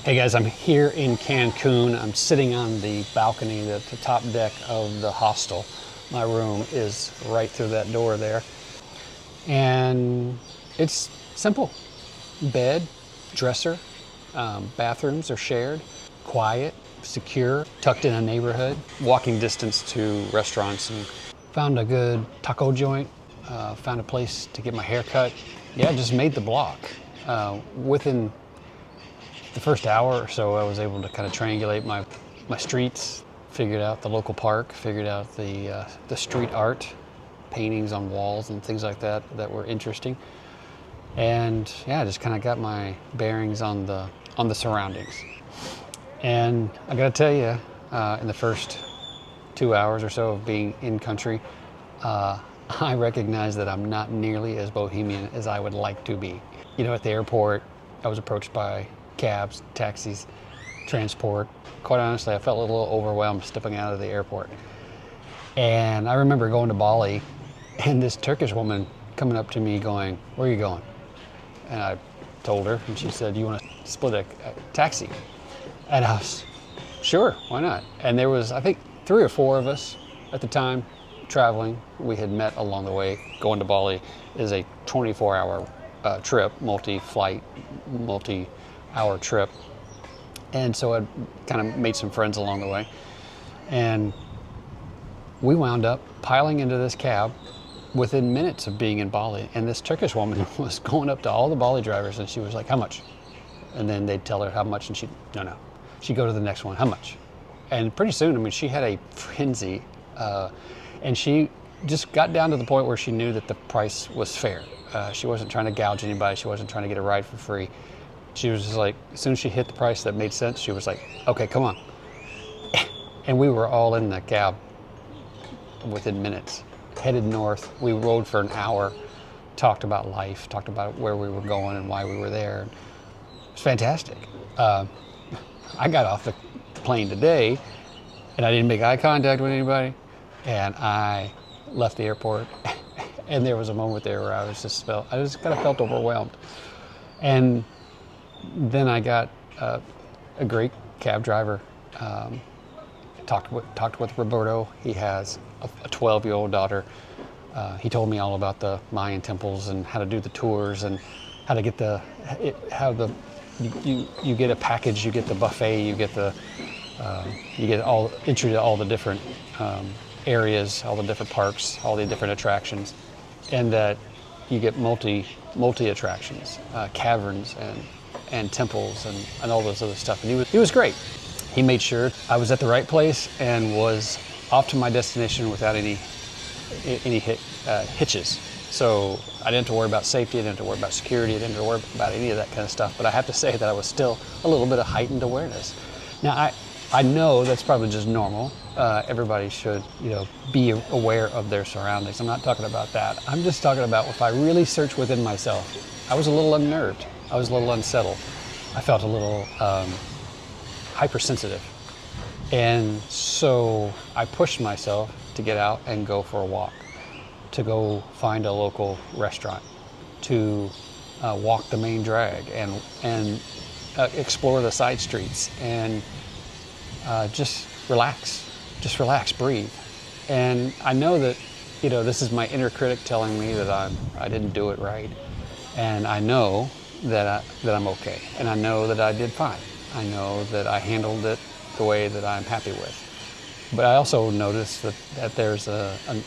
Hey guys, I'm here in Cancun. I'm sitting on the balcony, the top deck of the hostel. My room is right through that door there. And it's simple. Bed, dresser, bathrooms are shared, quiet, secure, tucked in a neighborhood, walking distance to restaurants, and found a good taco joint, found a place to get my hair cut. Yeah, just made the block. Within the first hour or so, I was able to kind of triangulate my streets, figured out the local park, figured out the street art, paintings on walls and things like that that were interesting. And yeah, I just kind of got my bearings on the surroundings. And I gotta tell you, in the first 2 hours or so of being in country, I recognize that I'm not nearly as bohemian as I would like to be. You know, at the airport, I was approached by cabs, taxis, transport. Quite honestly, I felt a little overwhelmed stepping out of the airport. And I remember going to Bali and this Turkish woman coming up to me going, "Where are you going?" And I told her, and she said, "You want to split a taxi?" And I was, "Sure, why not?" And there was, I think, 3 or 4 of us at the time traveling. We had met along the way. Going to Bali is a 24-hour trip, multi-flight, multi-hour trip. And so I kind of made some friends along the way. And we wound up piling into this cab within minutes of being in Bali. And this Turkish woman was going up to all the Bali drivers and she was like, "How much?" And then they'd tell her how much and no. She'd go to the next one, "How much?" And pretty soon, I mean, she had a frenzy. And she just got down to the point where she knew that the price was fair. She wasn't trying to gouge anybody. She wasn't trying to get a ride for free. She was just like, as soon as she hit the price that made sense, she was like, "Okay, come on." And we were all in the cab within minutes, headed north. We rode for an hour, talked about life, talked about where we were going and why we were there. It was fantastic. I got off the plane today and I didn't make eye contact with anybody. And I left the airport and there was a moment there where I just kind of felt overwhelmed. And then I got a great cab driver. Talked with Roberto. He has a 12-year-old daughter. He told me all about the Mayan temples and how to do the tours and how to get you get a package, you get the buffet, you get all entry to all the different areas, all the different parks, all the different attractions, and that you get multi attractions, caverns and temples and all those other stuff. And he was great. He made sure I was at the right place and was off to my destination without any hitches. So I didn't have to worry about safety, I didn't have to worry about security, I didn't have to worry about any of that kind of stuff. But I have to say that I was still a little bit of heightened awareness. Now I know that's probably just normal. Everybody should, be aware of their surroundings. I'm not talking about that. I'm just talking about if I really search within myself. I was a little unnerved. I was a little unsettled. I felt a little hypersensitive. And so I pushed myself to get out and go for a walk, to go find a local restaurant, to walk the main drag and explore the side streets and just relax, breathe. And I know that, this is my inner critic telling me that I didn't do it right. And I know that I'm okay. And I know that I did fine. I know that I handled it the way that I'm happy with. But I also noticed that there's an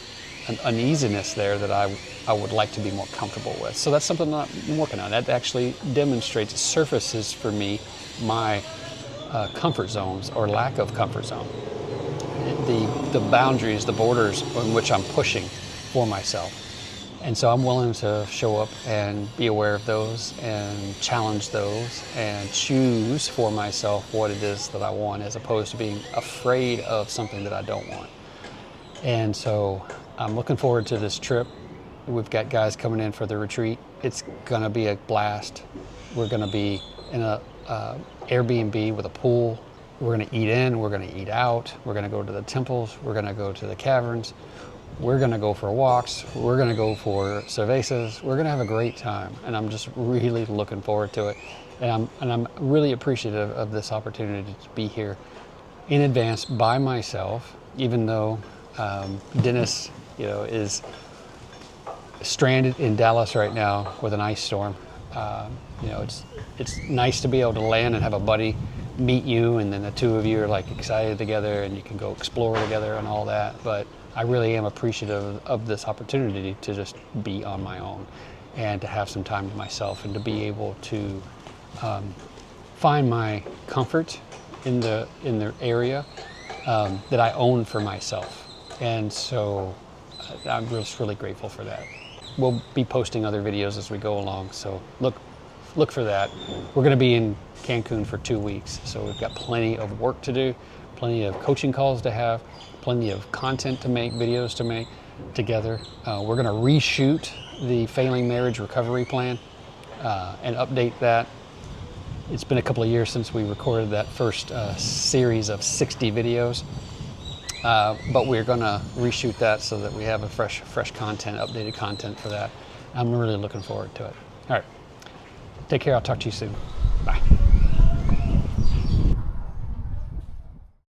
uneasiness there that I would like to be more comfortable with. So that's something that I'm working on. That actually demonstrates, surfaces for me my comfort zones or lack of comfort zone. The boundaries, the borders on which I'm pushing for myself. And so I'm willing to show up and be aware of those and challenge those and choose for myself what it is that I want, as opposed to being afraid of something that I don't want. And so I'm looking forward to this trip. We've got guys coming in for the retreat. It's gonna be a blast. We're gonna be in a Airbnb with a pool. We're gonna eat in, we're gonna eat out. We're gonna go to the temples, we're gonna go to the caverns. We're gonna go for walks, we're gonna go for cervezas, we're gonna have a great time, and I'm just really looking forward to it. And I'm really appreciative of this opportunity to be here in advance by myself, even though Dennis, is stranded in Dallas right now with an ice storm. It's nice to be able to land and have a buddy meet you, and then the two of you are like excited together and you can go explore together and all that. But I really am appreciative of this opportunity to just be on my own and to have some time to myself and to be able to find my comfort in the area that I own for myself. And so I'm just really grateful for that. We'll be posting other videos as we go along, so look for that. We're going to be in Cancun for 2 weeks, so we've got plenty of work to do, plenty of coaching calls to have, plenty of content to make, videos to make together. We're going to reshoot the Failing Marriage Recovery Plan and update that. It's been a couple of years since we recorded that first series of 60 videos, but we're going to reshoot that so that we have a fresh content, updated content for that. I'm really looking forward to it. All right, take care. I'll talk to you soon. Bye.